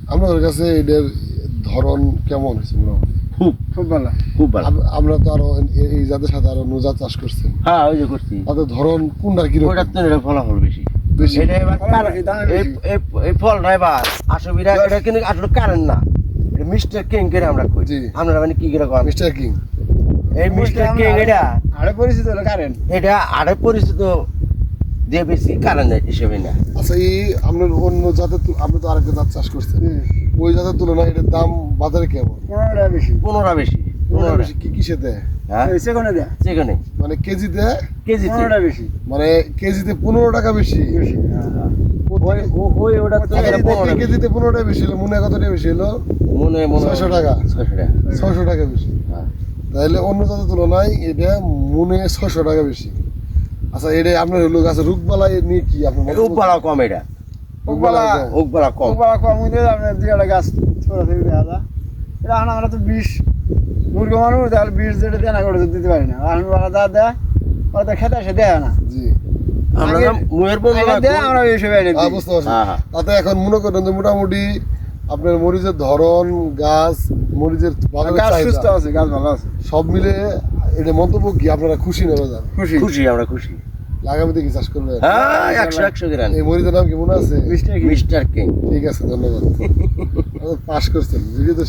আপনাদের কাছে এদের ধরন কেমন হয়েছে মোটামুটি? খুব ভালো। খুব ভালো। আমরা তো আরো এই জাতের সাথে আরো নৌজা চাষ করছেন, হ্যাঁ ওই যে করছি, তাদের ধরন কোনটা কিরকম? ওটার তো এটা ফলাফল বেশি। বেশি? এটা এবার ফলন বেশি, দাম বেশি। এই ফলটা এবার আসবিরা এটা কিন্তু আসলে কারেন্ট না, এটা মিস্টার কিং করে আমরা কই। জি। আপনারা মানে কি করে কন? Mister king. এই মিস্টার কিং এটা আরে পরিচিত হলো কারেন্ট। এটা আরে পরিচিত যে বেশি কারেন্ট হিসেবে না। আচ্ছা, এই আপনার অন্য জাতের আপনি তো আরেকটা জাত চাষ করছেন, ওই জাতের তুলনায় এটার দাম বাজারে কেমন? 15 টাকা বেশি। 15টা বেশি। 15 বেশি কি কিসে দেয়? হ্যাঁ এই সেখানে দেয়া সেখানে মানে কেজিতে? কেজিতে 15 টাকা বেশি। মানে কেজিতে 15 টাকা বেশি? বেশি। ওই ওটা তো আচ্ছা, এটা 15 প্রতি টা কেজিতে 15 টাকা বেশি হলো, মনে কত টাকা বেশি হলো? মনে 600 টাকা। 600 টাকা। 600 টাকা বেশি। হ্যাঁ। তাহলে অন্য জাতের তুলনায় এটা মনে 600 টাকা বেশি। আচ্ছা, এটা আপনার হলো গাছে রোগবালাই নিয়ে কি আপনার মতামত? রোগবালা কম এটা, রোগবালা রোগবালা কম। খুব কম হইলে আপনার দুইটা গাছ ছোট থেকে দেওয়া যায়। এটা এখন আমরা তো বিষ মূর্খ মানুষ, তাহলে বিষ যেটা দেয় না করে দিতে পারি না। এখন ওরা যা দেয় ওরা তো খেতে আসে দেয় না। জি, আমরা আগে- মুয়ের বন্ধু আগে দেয় আমরা এইসব এনে দিই। বুঝতে পারছি। হ্যাঁ, হ্যাঁ। তাতে এখন মনে করেন যে মোটামুটি আপনার মরিচের ধরন, গাছ, মরিচের বাজারের গাছ সুস্থ চাহিদা আছে, গাছ ভালো আছে, সব মিলে এটা মন্তব্য কি আপনারা খুশি নেবে যান? খুশি। খুশি, আমরা খুশি। আগামীতে কি চাষ করবেন? হ্যাঁ 100 গ্রাম এই মরিচের নাম কি মনে আছে? মিষ্টি কি? Mister king. ঠিক আছে, ধন্যবাদ। পাস করছেন, ভিডিও তো